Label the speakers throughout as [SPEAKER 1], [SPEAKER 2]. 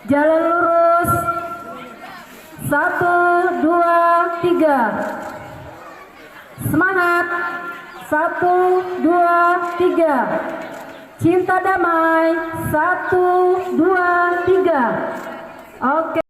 [SPEAKER 1] Jalan lurus. 1, 2, 3. Semangat. 1, 2, 3. Cinta damai. 1, 2, 3. Oke.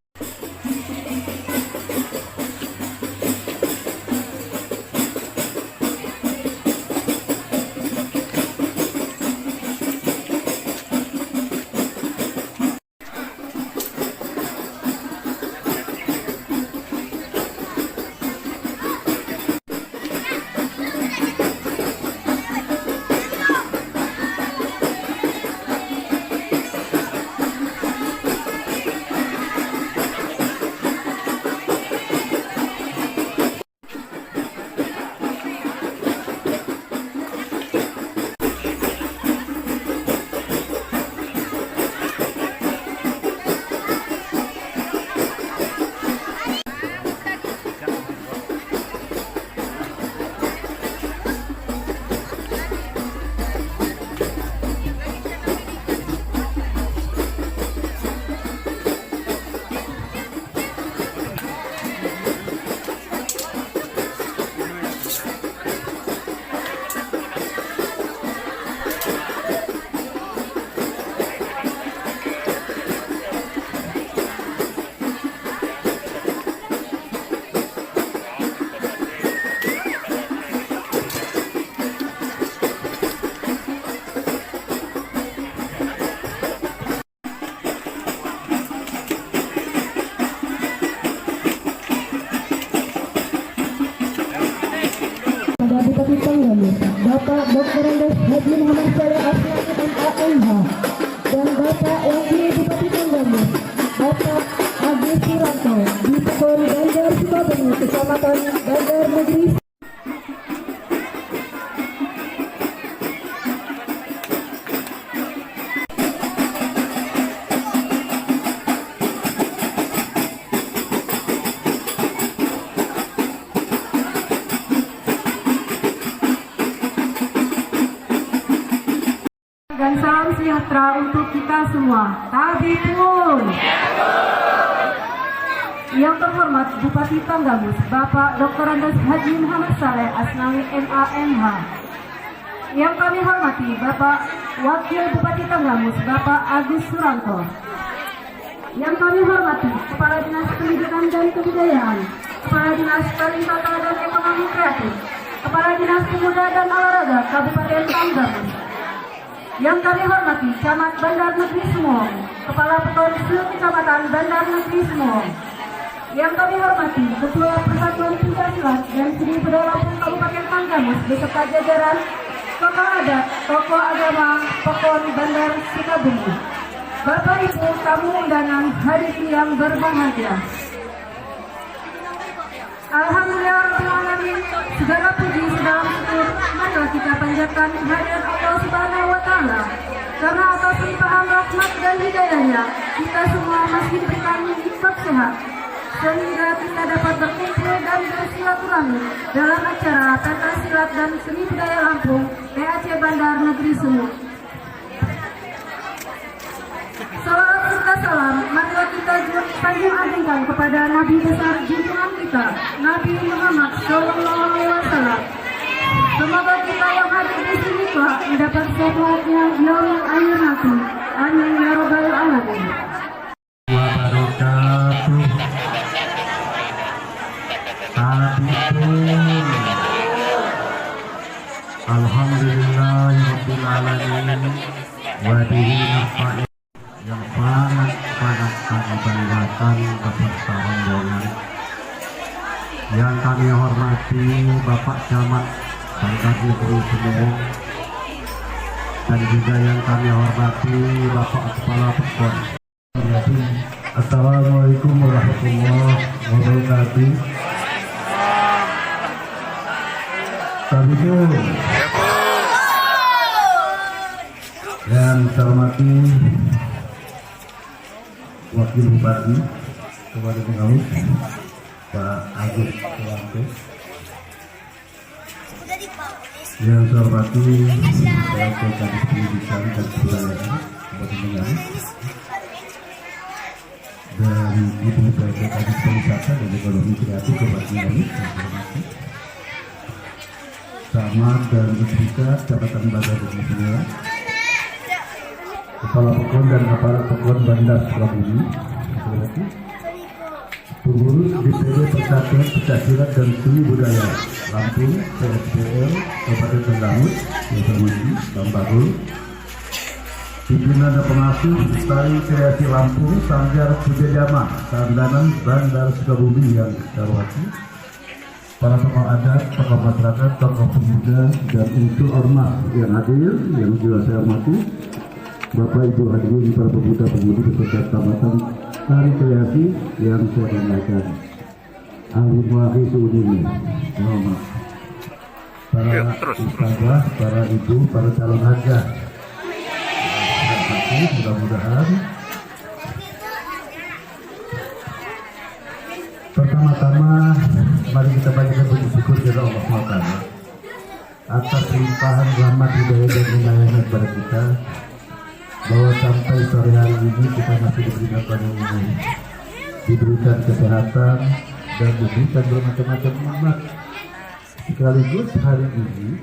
[SPEAKER 2] Bupati Tanggamus, Bapak Dr. Andes Haji Muhammad Saleh Asnawi MAMH, dan Bapak Wakil Bupati Tanggamus, Bapak Agus Suranto, di Pekon Bandar Sukabumi, Kecamatan Bandar Negeri.
[SPEAKER 1] Dan salam sejahtera untuk kita semua. Tabipun. Yang terhormat Bupati Tanggamus, Bapak Dr. Andes Haji Muhammad Saleh Asnawi MAMH. Yang kami hormati Bapak Wakil Bupati Tanggamus, Bapak Agus Suranto. Yang kami hormati Kepala Dinas Pendidikan dan Kebudayaan, Kepala Dinas Pariwisata dan Ekonomi Kreatif, Kepala Dinas Pemuda dan Olahraga Kabupaten Tanggamus. Yang kami hormati Camat Bandar Negeri Sumong, Kepala Pekon Kecamatan Bandar Negeri Sumong. Yang kami hormati Ketua Persatuan Pencaksilat dan Seni Budaya Lampung Kabupaten Tanggamus beserta jajaran tokoh adat, tokoh agama Pekon Bandar Sukabumi. Bapak Ibu tamu undangan hadirin yang berbahagia. Alhamdulillahirrahmanirrahim. Segala puji segala syukur marilah kita panjatkan kehadiran Allah Subhanahu wa Ta'ala. Karena atas limpahan rahmat dan hidayahnya kita semua masih diberikan nikmat sehat, sehingga kita dapat berkumpul dan bersilaturahmi dalam acara Pentas Silat dan Seni Budaya Lampung PAC Bandar Negeri Sumut. Salawat serta salam marilah kita panjang agungkan kepada Nabi besar junjungan kita, Nabi Muhammad SAW. Semoga kita yang hadir di sini kelak mendapat syafaatnya yaumul akhir nanti. Amin ya rabbal alamin.
[SPEAKER 3] Wabarakatuh. Tabipun. Alhamdulillahirabbil alamin. Wa bihi nasta'in. Yang sangat kami banggakan beserta rombongan yang kami hormati Bapak Camat Bandar Negeri Sumong, dan juga yang kami hormati Bapak Kepala Pekon. Assalamualaikum warahmatullahi wabarakatuh. Tabipun. Yang saya hormati Wakil Bupati Kabupaten Tanggamus, Pak Agus Suranto. Yang saya hormati Bapak Kadis Pendidikan dan Kebudayaan Kabupaten Bengkalis dan Ibu PLT Kadis Pariwisata dan Ekonomi Kreatif Kabupaten Bengkalis yang saya hormati, Camat dan Musbika Jabatan Badan Pembangunan, Kepala Pekon dan Aparat Pekon Bandar Sukabumi, pengurus DPD Persatuan Pencaksilat dan Seni Budaya Lampung PSBL Kabupaten Bengkalis yang saya hormati, Bang Bahrul, pimpinan dan pengasuh Tari Kreasi Lampung Sanggar Pujajama Sandanan Bandar Sukabumi yang saya hormati, para tokoh adat, tokoh masyarakat, tokoh pemuda, dan unsur ormas yang hadir yang juga saya hormati, Bapak Ibu hadirin para pemuda-pemudi beserta tamatan Tari Kreasi yang saya banggakan, ahli muakhir seunini, hormat, para ustazah, para ibu, para calon hajah, mudah-mudahan pertama-tama mari kita panjatkan puji syukur kepada Allah SWT atas limpahan rahmat hidayah dan inayahnya kepada kita, bahwa sampai sore hari ini kita masih diberikan pandemi ini, diberikan kesehatan dan diberikan bermacam-macam nikmat. Sekaligus hari ini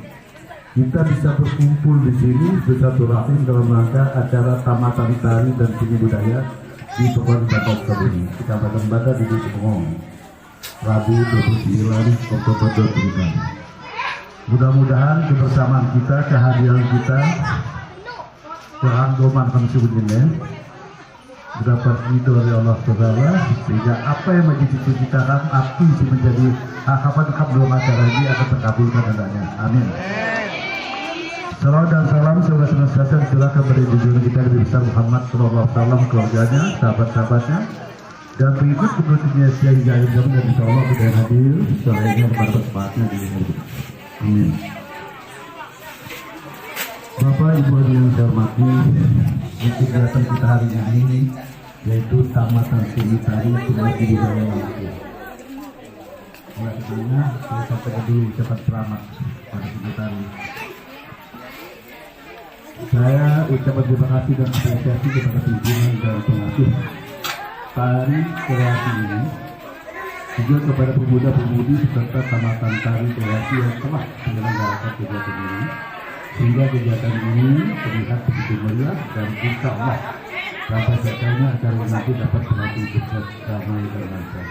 [SPEAKER 3] kita bisa berkumpul di sini bersilaturahim dalam rangka acara tamatan tari dan seni budaya di Pekon Bandar Sukabumi, Kecamatan Bandar di Bengong, Rabu 29 Oktober 2023. Mudah-mudahan kebersamaan kita, kehadiran kita, keanggoman kami sebut ini dapat ridho oleh Allah Taala, sehingga apa yang menjadi cita-citakan api menjadi harapan kabul acara ini akan terkabulkan hendaknya. Amin. Salawat dan salam semoga senantiasa dicurahkan kepada junjungan kita Nabi besar Muhammad Sallallahu Alaihi Wasallam, keluarganya, sahabat-sahabatnya, dan pengikut-pengikutnya hingga akhir zaman, dan insya Allah kita yang hadir sesuainya kepada tempatnya di hari ini. Amin. Bapak Ibu yang saya hormati, kegiatan kita hari ini yaitu tamatan seni tari seni budaya Lampung. Mulai sebelumnya saya sampaikan dulu ucapan selamat pada seni tari. Saya ucapkan terima kasih dan apresiasi kepada pimpinan dan pengasuh Tari Kreasi ini, juga kepada pemuda-pemudi beserta tamatan Tari Kreasi yang telah menyelenggarakan kegiatan ini, sehingga kegiatan ini terlihat begitu meriah dan insya Allah sampai selesainya acara nanti dapat berlangsung sukses, damai dan lancar.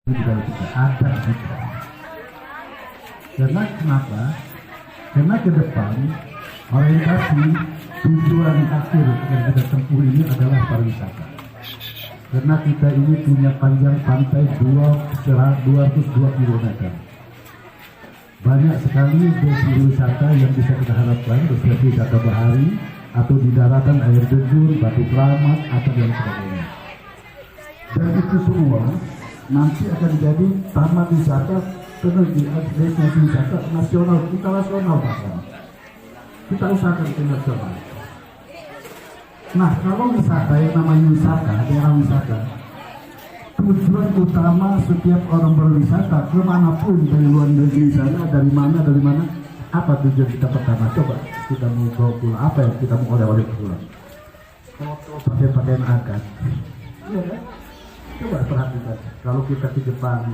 [SPEAKER 3] Ini juga kita ada kita. Karena kenapa? Karena ke depan orientasi tujuan akhir yang kita tempuh ini adalah pariwisata. Karena kita ini punya panjang pantai 202 km. Banyak sekali destinasi wisata yang bisa kita harapkan, destinasi wisata bahari atau di daratan, air terjun, batu keramat atau yang sebagainya. Dan itu semua nanti akan jadi taman wisata, destinasi wisata nasional, internasional bahkan. Kita usahakan internasional. Nah, kalau wisata yang namanya wisata, daerah wisata, tujuan utama setiap orang berwisata kemanapun, dari luar negeri sana, dari mana, apa tujuan kita pertama? Coba kita mau bawa pulang, apa yang kita mau oleh-oleh pulang? Pakaian adat, iya kan? Coba perhatikan, kalau kita ke Jepang,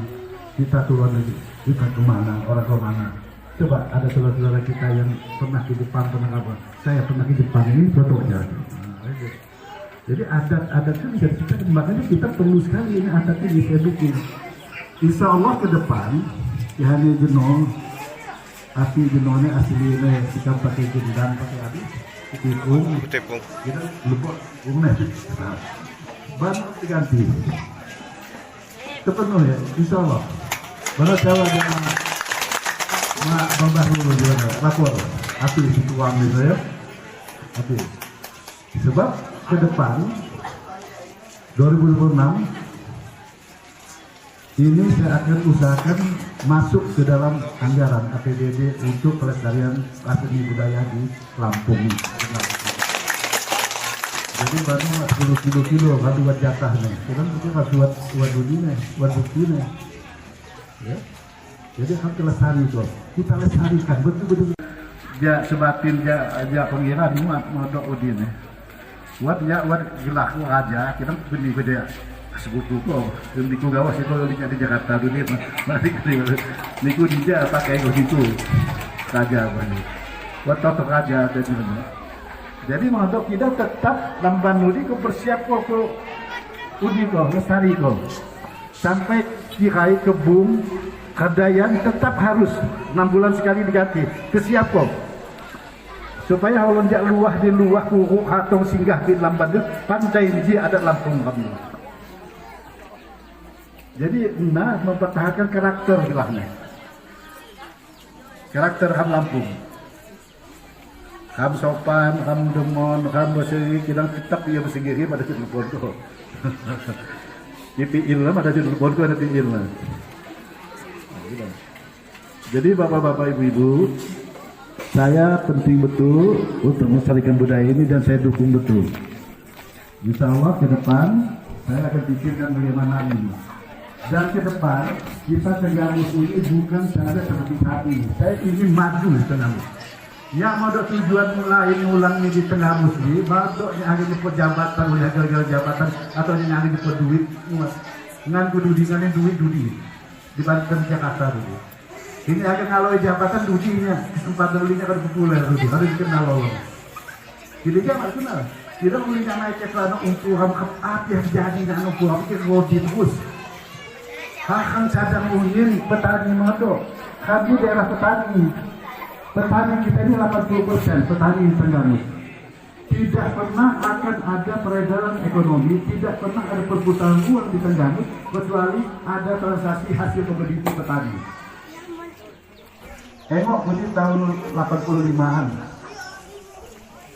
[SPEAKER 3] kita ke luar negeri, kita kemana, orang kemana? Coba ada saudara-saudara kita yang pernah ke Jepang, pernah apa? Saya pernah ke Jepang, ini fotonya. Jadi adat-adat itu bisa diciptakan, makanya kita perlu sekali ini adat ini saya bikin. Insya Allah ke depan, ya hanya jenong, asli jenongnya aslinya kita pakai gendang, pakai habis, tepung, kita lupa umeh, ban diganti, terpenuh ya, insya Allah. Mana Jawa dengan Bang Bahrul juga lapor, api situ uang gitu ya, api. Sebab ke depan 2026 ini saya akan usahakan masuk ke dalam anggaran APBD untuk pelestarian seni budaya di Lampung. Jadi baru 10 kilo kan buat jatah nih, kita mungkin buat dunia, buat bukti nih. Ya. Jadi harus lestari itu, kita lestarikan betul-betul. ja sebatin ja pengiran modok udin ya. Wat gelah aja kita benih beda sekutu kok niku gawas itu di Jakarta dulu mari niku dia pakai gitu raja bani buat totok raja jadi modok kita tetap lamban nudi ke persiap kok udi kok lestari kok sampai dikai kebun kadayan tetap harus 6 bulan sekali diganti kesiap kok supaya kalau jak luah di luah kuku atau singgah di lamban itu pantai ini ada Lampung kami. Jadi mempertahankan karakter gelahnya, karakter ham Lampung, ham sopan, ham demon, ham bersegi, kita tetap dia bersegi pada judul bondo. Di ilmu ada judul bondo ada ilmu. Jadi bapak-bapak ibu-ibu, saya penting betul untuk melestarikan budaya ini dan saya dukung betul. Insya Allah ke depan saya akan pikirkan bagaimana ini. Dan ke depan kita Tenggamus ini bukan saja seperti saat ini. Saya ingin maju di Tenggamus. Yang mau tujuan mulai ulang ini di Tenggamus ini, baru yang ada di jabatan, gagal jabatan atau yang ada di duit, ngan kudu dengan duit dibandingkan Jakarta dulu. Ini akan kalau jabatan dudinya, kesempatan dudinya kan populer dulu, harus dikenal orang. Jadi jangan kenal. Kita mulai naik ke sana untuk apa yang jadi dengan untuk apa kita godin bus. Hakang cadang unin petani modok. Kami daerah petani kita ini 80% petani di Tenggamus. Tidak pernah akan ada peredaran ekonomi, tidak pernah ada perputaran uang di Tenggamus kecuali ada transaksi hasil komoditi petani. Tengok ini tahun 85-an.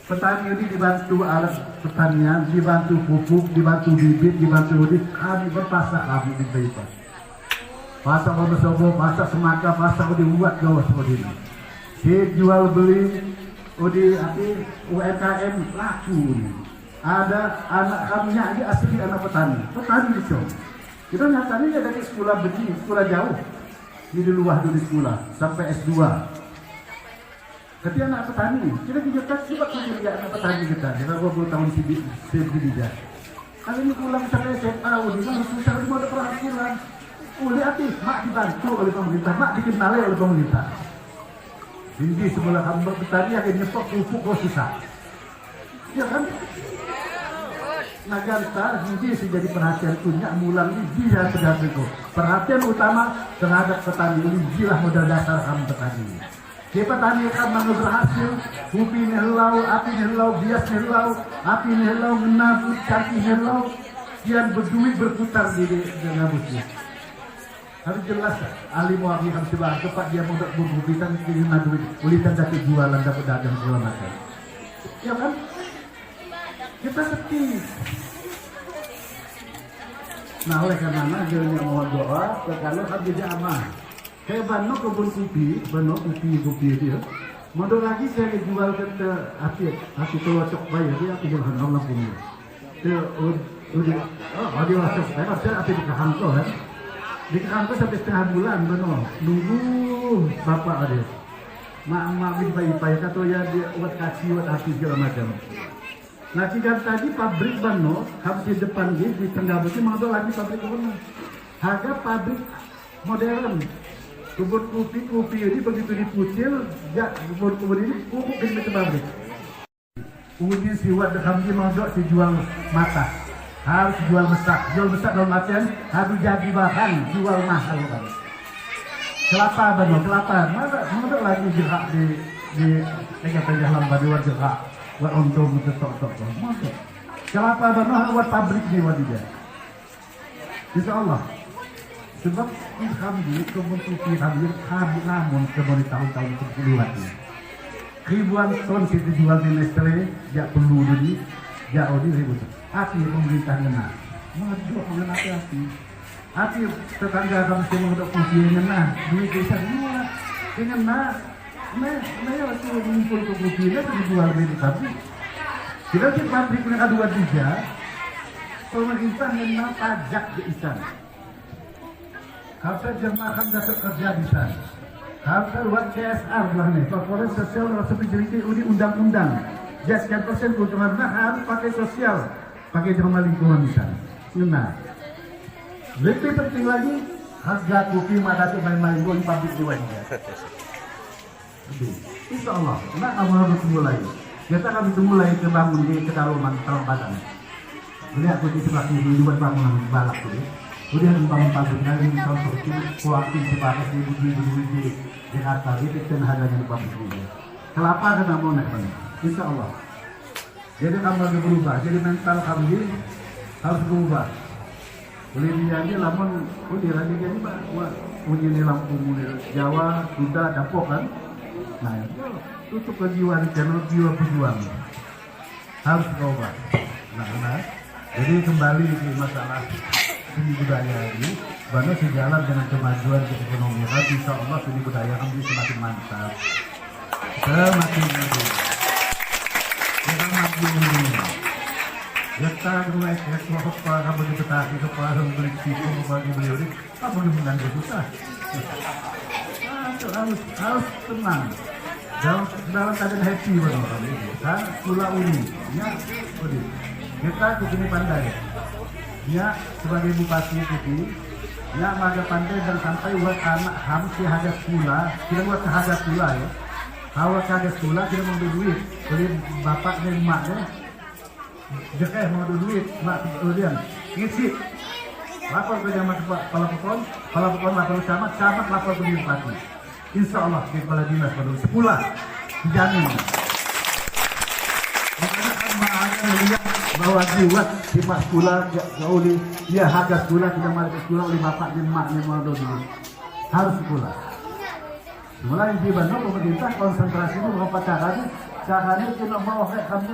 [SPEAKER 3] Petani ini dibantu alat pertanian, dibantu pupuk, dibantu bibit, dibantu udit. Kami berpasah kami di Baipas. Pasar Wonosobo, pasar Semaka, pasar dibuat gawas seperti ini. Dijual beli, UMKM laku ini. Ada anak kami ini asli anak petani itu. Kita nyatanya dari sekolah begini, sekolah jauh. Di luar dulu sekolah sampai S2. Ketika anak petani, kita coba kerja anak petani kita. Kita 20 tahun sibuk dia. Kali ini pulang sampai SMA, udah susah di mana perhatian. Lihat mak dibantu oleh pemerintah, mak dikenali oleh pemerintah. Hindi sebelah hamba petani akan nyepok pupuk kok susah. Ya kan? Naganta hindi jadi perhatian punya mulang ini dia sudah itu. Perhatian utama terhadap petani ini jilah modal dasar kamu petani. Di petani kamu berhasil, upi nelau, api nelau, bias nelau, api nelau, menabut, kaki nelau, kian berduit berputar di gabusnya. Harus jelas, ahli muafi harus jelas cepat dia mau berbubitan kirim duit, ulitan dapat jualan, dapat dagang segala macam. Ya kan? Kita sepi. Nah oleh karena dia mohon doa, kalau habis aman. Kayak bano kebun kopi dia. Modal lagi saya jual ke hati cocok bayar dia aku jual orang punya. Dia dia masuk saya pasti api di kantor kan. Di kantor sampai setengah bulan bano nunggu bapak ada. Mak bayi kata ya dia buat kasih buat hati segala macam. Nah jika tadi pabrik bano habis di depan di Tenggamus ini modal lagi pabrik kebun. Harga pabrik modern. Kebun kopi ini begitu diputil, ya kebun ini pupuk di pabrik. Kemudian si Wad Hamdi mondok si jual mata, harus jual besar dalam artian harus jadi bahan jual mahal kan. Kelapa bano, kelapa, mondok lagi jerak di tengah lambat di jerak, buat untung tok. Mondok. Kelapa bano buat pabrik di Wadidah. Insya Allah. Sebab kami kebun kopi kami namun kebun tahun-tahun ke-10 ini. Ribuan ton kita jual di Nestle, jak perlu jadi, jak odi ribuan. Hati pemerintah ngena, maju mengenai hati. Hati tetangga kami semua untuk kopi ngena, duit desa semua, ngena. Nah ya waktu mengumpul ke kopi itu dijual di pabrik. Kita di pabrik punya kedua tiga, pemerintah ngena pajak di istana. Kalau jemaah dapat kerja di sana, Harus buat CSR lah nih, corporate social responsibility ini undang-undang. Just 10% keuntungan harus pakai sosial, pakai drama lingkungan misalnya. Nah, lebih penting lagi harga kopi madatu main-main di pabrik jiwanya. Insya Allah, nah kamu harus mulai. Kita kami mulai kebangun di kedalaman Tampadan. Jadi aku di sebelah kiri buat bangunan balak itu. Kemudian membangun pabrik dari tahun seperti kuatin sebagai di Jakarta itu kan harganya di pabrik ini. Kelapa kan mau naik mana? Insya Allah. Jadi kamu harus berubah. Jadi mental kamu ini harus berubah. Boleh dia lamun udah lagi jadi punya nih lampu Jawa sudah dapok kan? Nah, tutup kejiwaan channel jiwa pejuang harus berubah. Nah, jadi kembali ke masalah seni budaya ini, karena sejalan dengan kemajuan keekonomian, insya Allah seni budaya kami semakin mantap, semakin maju. Kita maju ini. Kita mulai ekspor para kamu dipetasi kepada beli situ bagi beliau ini, apa yang mengganggu susah? Harus tenang. Dalam keadaan happy betul ini. Kan Pulau ini, ya, kita kesini pandai. Ya, sebagai bupati itu, ya maga pandai dan sampai buat anak ham si hadas pula, kita buat hadas pula ya. Kalau hadas pula kita mau duit, jadi bapak dan emaknya, jika mau duit, mak kemudian ngisi. Lapor ke jamak kepala pokon lapor camat lapor ke bupati. Insya Allah kepala dinas pada sepulah dijamin. Makanya akan melihat bahwa jiwat di mas pula gauli dia hagas pula kita malah pula oleh bapak dan maknya mau dulu harus pula. Mulai di Bandung pemerintah konsentrasi itu berapa caranya kita mau kami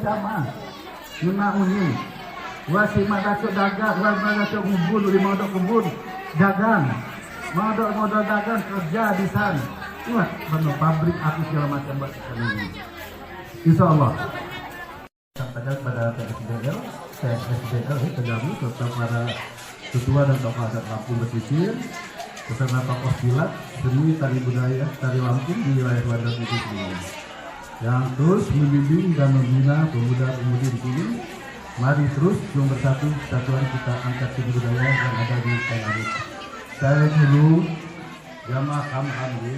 [SPEAKER 3] jamaah guna uni wasi madacok dagang madacok kumpul di modal kumpul dagang modal dagang kerja di sana. Wah, Bandung pabrik aku segala macam buat ini. Insya Allah. Sampaikan pada PSBL Tegamu serta para ketua dan tokoh adat Lampung Pesisir beserta tokoh silat, seni, tari budaya, tari Lampung di wilayah Bandar itu semua. Yang terus membimbing dan membina pemuda-pemudi di sini. Mari terus bersatu kesatuan kita angkat seni budaya yang ada di Tanah. Saya dulu jamaah kami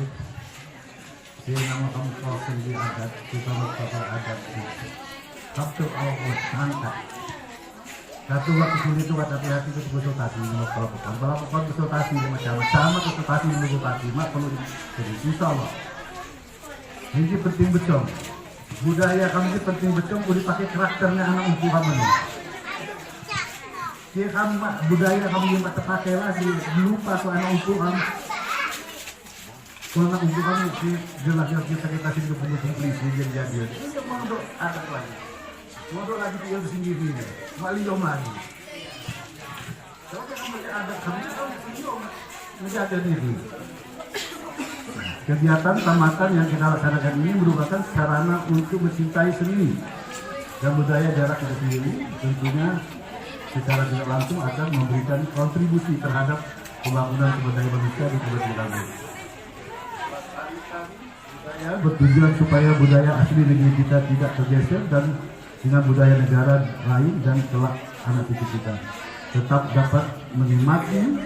[SPEAKER 3] di nama kamu kau sendiri adat kita tokoh adat itu. Sabtu Allah angkat. Satu waktu sulit itu kata hati itu konsultasi kalau bukan konsultasi macam-macam konsultasi dengan bupati mak perlu jadi insya Allah. Ini penting betul. Budaya kami ini penting betul. Boleh pakai karakternya anak umpu kamu ini. Jika kamu budaya kamu yang tak pakai lagi lupa soal anak umpu kamu. Kalau anak umpu kamu jelas-jelas kita kasih ke polisi jadi itu mau untuk adat lagi. Modal lagi tinggal sendiri ini, maliom lagi. Kalau kamu ada menjaga diri. Kegiatan tamatan yang kita laksanakan ini merupakan sarana untuk mencintai seni dan budaya daerah kita sendiri. Tentunya secara tidak langsung akan memberikan kontribusi terhadap pembangunan sumber daya manusia di Kabupaten Bandung. Bertujuan supaya budaya asli negeri kita tidak tergeser dan dengan budaya negara lain dan kelak anak cucu kita tetap dapat menikmati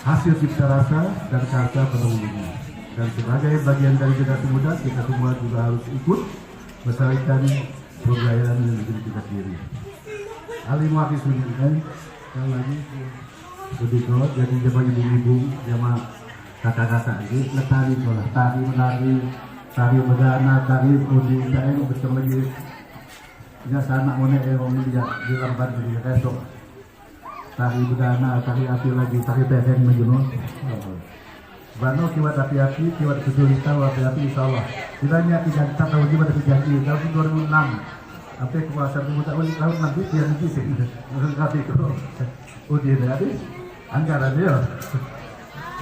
[SPEAKER 3] hasil cipta rasa dan karya pendahulunya. Dan sebagai bagian dari generasi muda kita semua juga harus ikut melestarikan budaya negeri kita sendiri. Alim wakil sunyikan yang lagi begitu jadi jemaah ibu-ibu jemaah kakak-kakak ini letari sekolah tari menari tari bedana tari udi saya betul lagi. Ya sana monek orang dia di lambat jadi esok tari bedana tari api lagi tari bedeng menjunut Bano kiwat api-api kiwat kesulitan api-api insyaallah kiranya tidak kita tahu juga dari janji tahun 2006 sampai kekuasaan kemudian tahun nanti dia nanti sih kasih ke udah habis anggaran dia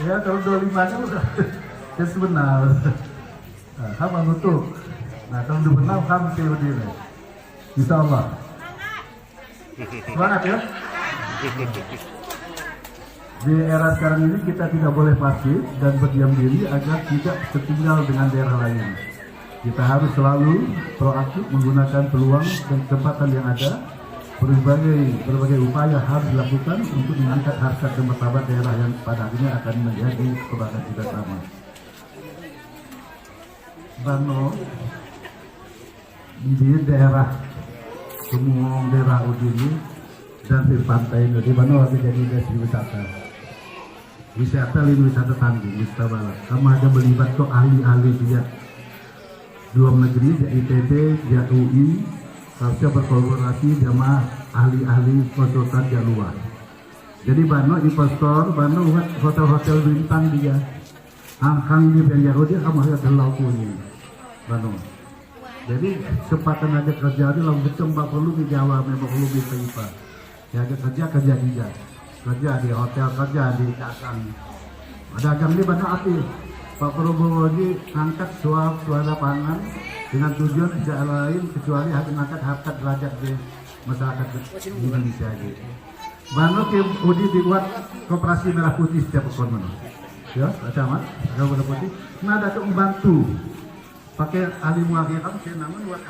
[SPEAKER 3] ya tahun 25 nya udah jadi sebenar sama nutup nah tahun 26 kami sih udah insya Allah. Semangat ya. Di era sekarang ini kita tidak boleh pasif dan berdiam diri agar tidak tertinggal dengan daerah lain. Kita harus selalu proaktif menggunakan peluang dan kesempatan yang ada. Berbagai upaya harus dilakukan untuk mengangkat harkat dan martabat daerah yang pada akhirnya akan menjadi kebanggaan kita sama. Bano di daerah semua daerah Udini dan di pantai di Bano akan jadi destinasi wisata. Wisata wisata tanggung, wisata balat. Kamu ada melibat ke ahli-ahli dia. Dua negeri, dia ITB, dia UI, harusnya berkolaborasi sama ahli-ahli konsultan dia luar. Jadi Bano investor, Bano hotel-hotel bintang dia. Angkang ini yang jauh dia kamu harus telau punya Bano. Jadi kesempatan ada kerja dia lalu betul mbak perlu di Jawa, memang perlu di Paipa. Ya ada kerja dia. Kerja di hotel, kerja di dagang. Dagang ini Bano aktif. Pak Prabowo ini angkat suara pangan dengan tujuan tidak lain kecuali mengangkat harkat derajat di masyarakat di Indonesia ini. Bano tim Udi dibuat koperasi merah putih setiap pekan mana? Ya, camat, merah putih. Nah, ada membantu pakai ahli muagia kamu saya namun buat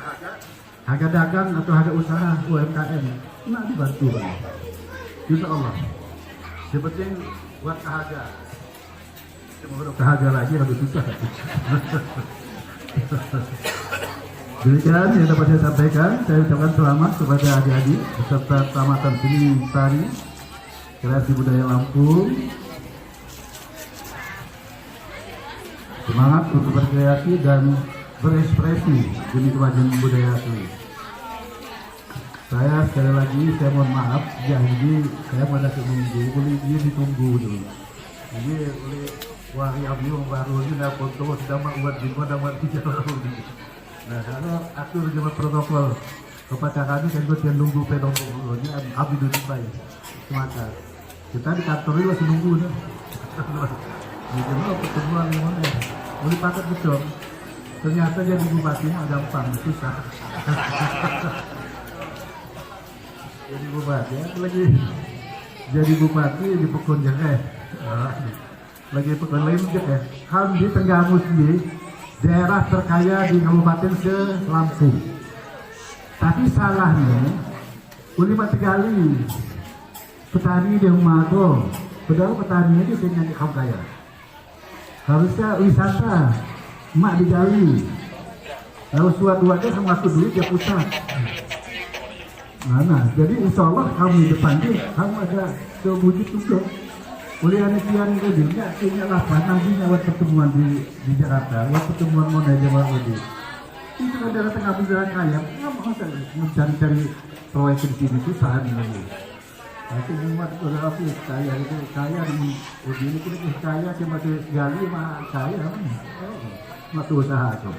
[SPEAKER 3] harga dagang atau harga usaha UMKM. Nah, dibantu Bano. Insya Allah. Seperti buat harga. Semoga kehajar lagi lebih susah. Demikian yang dapat saya sampaikan. Saya ucapkan selamat kepada adik-adik beserta Tamatan Seni Tari Kreasi Budaya Lampung. Semangat untuk berkreasi dan berekspresi demi kemajuan budaya asli. Saya sekali lagi saya mohon maaf, jadi saya pada menunggu, boleh dia ditunggu dulu. Jadi oleh wahai abdi baru ini dah foto sudah buat di kota buat tiga orang. Nah, kalau atur jemaat protokol kepada kami kan gue nunggu pedofilnya abdi duduk baik. Semata. Kita di kantor ini masih nunggu nih. Di jemaah pertemuan yang mana? Boleh pakai betul. Ternyata jadi bupati mah gampang, susah. Jadi bupati lagi jadi bupati di Pekon Jengeh. Lagi pekan lain ya. Ham di Tenggamus ini daerah terkaya di Kabupaten se-Lampung. Tapi salahnya Ulima Tegali petani di Umago, padahal petani itu dengan kaum kaya. Harusnya wisata mak digali. Kalau suatu-suatu sama aku duit dia pusat. Nah, jadi insya Allah kamu di depan ini kamu ada sewujud juga. Oleh anak yang ini punya lapan nantinya buat pertemuan di Jakarta, buat pertemuan Mona Jawa ini. Itu adalah tengah jalan kaya, nggak mau saya mencari proyek di sini itu saat ini. Tapi umat kalau aku kaya itu kaya di ini kita kaya cuma gali mah kaya, masuk usaha itu.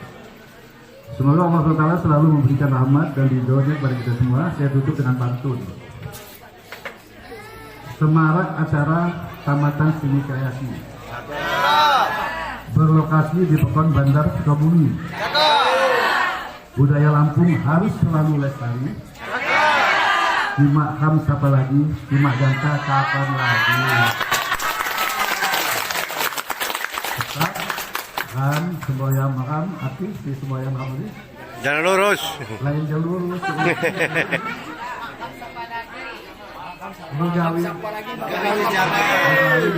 [SPEAKER 3] Semoga Allah SWT selalu memberikan rahmat dan ridhonya kepada kita semua. Saya tutup dengan pantun. Semarak acara Tamatan Seni Kreasi berlokasi di Pekon Bandar Sukabumi. Budaya Lampung harus selalu lestari. Simak ham siapa lagi, simak jangka kapan lagi. Tetap kan semboyan makam, aktif di semboyan makam ini.
[SPEAKER 4] Jalan lurus.
[SPEAKER 3] Lain jalur lurus. Begawi di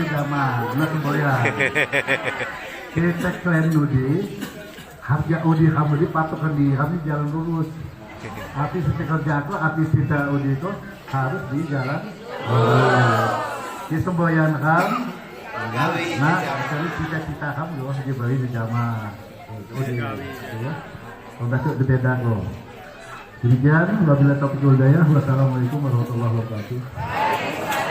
[SPEAKER 3] zaman, nah semboyan. Kita keren Udi, harga Udi kamu di patokan di kami jalan lurus. Artis kerja aku, artis kita Udi itu harus di jalan. Di semboyan kan, nah kali cita-cita kamu loh di Bali di zaman. Udi, ya. Untuk berbeda loh. Demikian, wabillahi taufiq wal hidayah. Wassalamualaikum warahmatullahi wabarakatuh.
[SPEAKER 2] Assalamualaikum.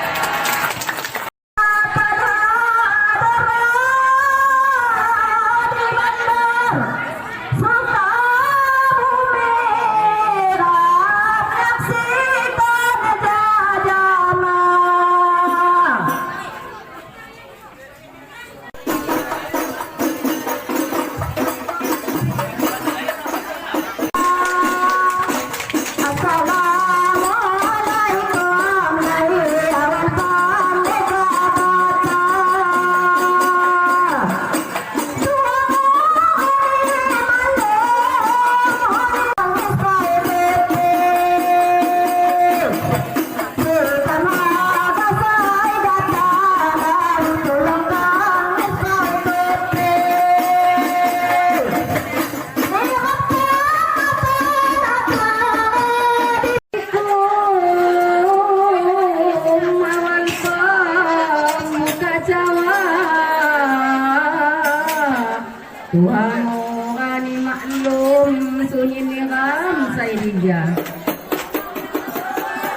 [SPEAKER 1] sunyi ni ram saya dia.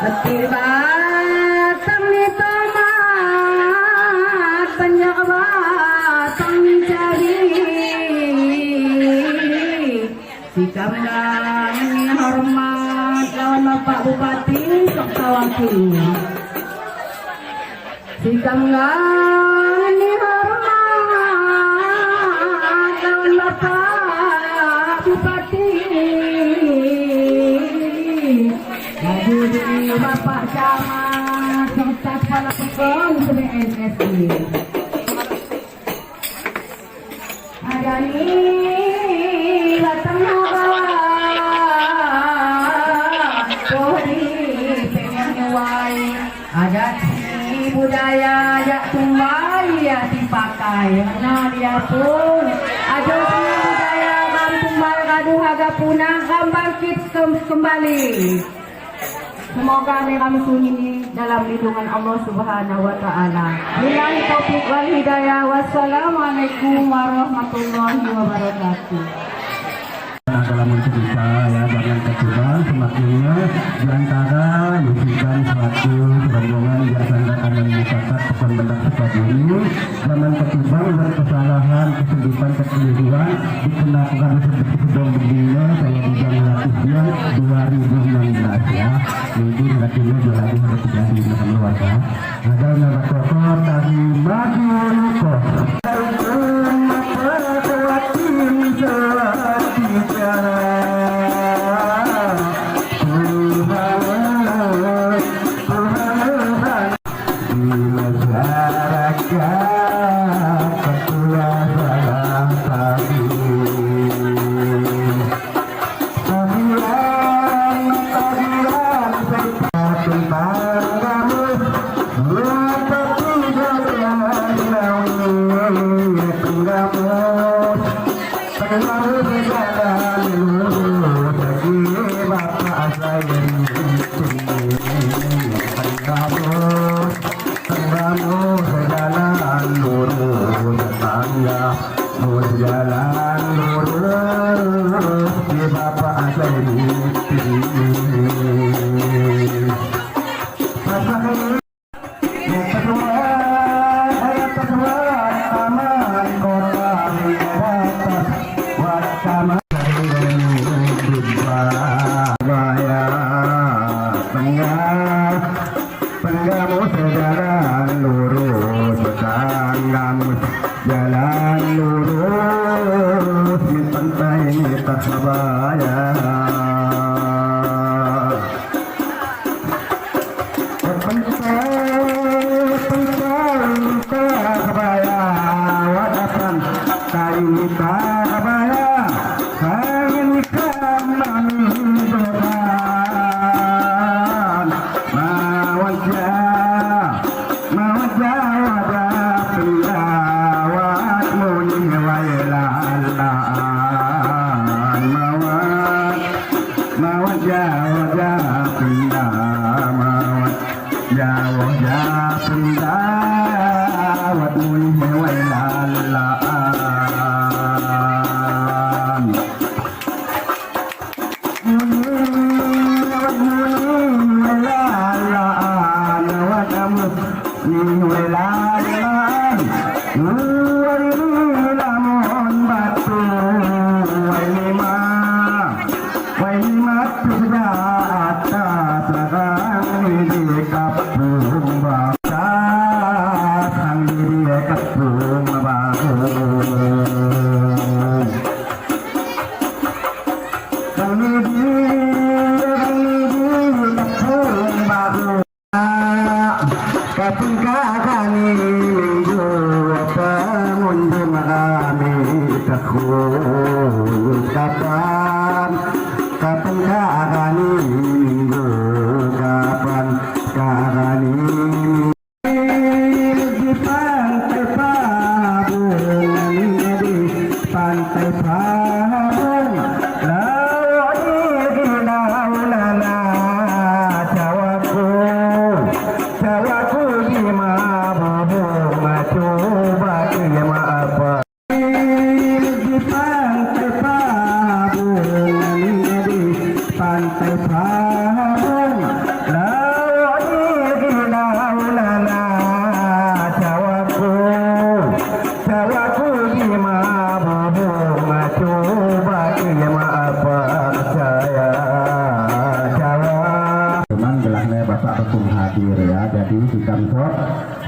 [SPEAKER 1] Betul batang ni tomat banyak batang ni cari. Sikap ni hormat lawan Bapak Bupati sok tawakil. Sikap ni hormat lawan Bapak Bupati. Jadi Bapak Camat serta kepala pekon BNSI. Ada nih batang ada si budaya ya tumbal ya dipakai karena dia pun ada budaya bang tumbal gaduh aga punah gambar kita kembali. Semoga kami sunyi ini dalam lindungan Allah Subhanahu wa taala. Billahi taufiq wal hidayah. Wassalamualaikum warahmatullahi wabarakatuh.
[SPEAKER 3] Dalam cerita ya jangan kecubang semakinnya diantara menunjukkan suatu rombongan yang sangat akan masyarakat bukan benda Sukabumi zaman kecubang dan kesalahan kesulitan kekeliruan dikenakan sebelum begini saya bidang latihnya 2016 ya jadi latihnya 2013 di keluarga ada nama tokoh tadi Madiun kok jalan lurus di pantai Tasbaya.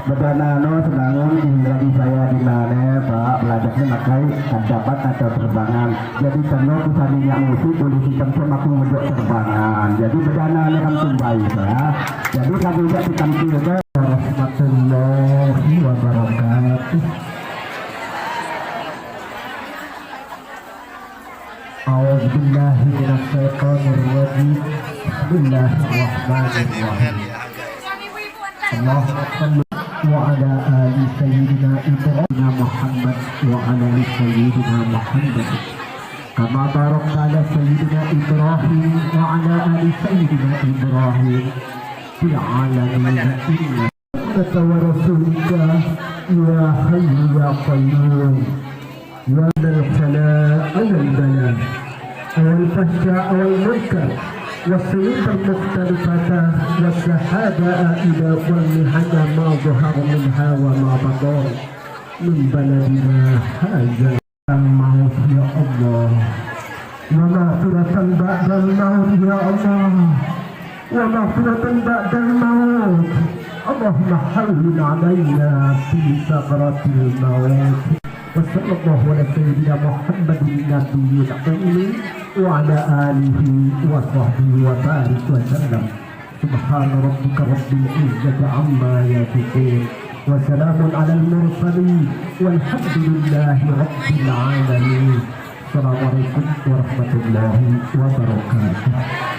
[SPEAKER 3] Bedana senangun lagi saya di mana Pak belajarnya makai dapat atau terbangan. Jadi ternyata kusadinya musik boleh hitam semakin menjadi terbangan. Jadi bedana kan tumbai ya. Jadi kami juga ditampil ke warahmatullahi wabarakatuh. A'udzubillahi minasyaitonir rajim. Bismillahirrahmanirrahim. Allahumma shalli wa ala ali sayyidina Ibrahim Muhammad wa ala ali sayyidina Muhammad kama barakta ala sayyidina Ibrahim wa ala ali sayyidina Ibrahim fil alamin innaka wa rasulika ya hayyu ya qayyum ya dal khalaq wal balad wal fahsya wal munkar والسيوف المختلفة والشهادة إلى كل حاجة ما ظهر منها وما بطن من بلدنا هذا الموت يا الله ومغفرة بعد الموت يا الله ومغفرة بعد الموت اللهم حول علينا في سكرة الموت وصلى الله على سيدنا محمد النبي الأمي وعلى آله وصحبه وبارك وسلم سبحان ربك رب العزة عما يصفون وسلام على المرسلين والحمد لله رب العالمين السلام عليكم ورحمة الله وبركاته.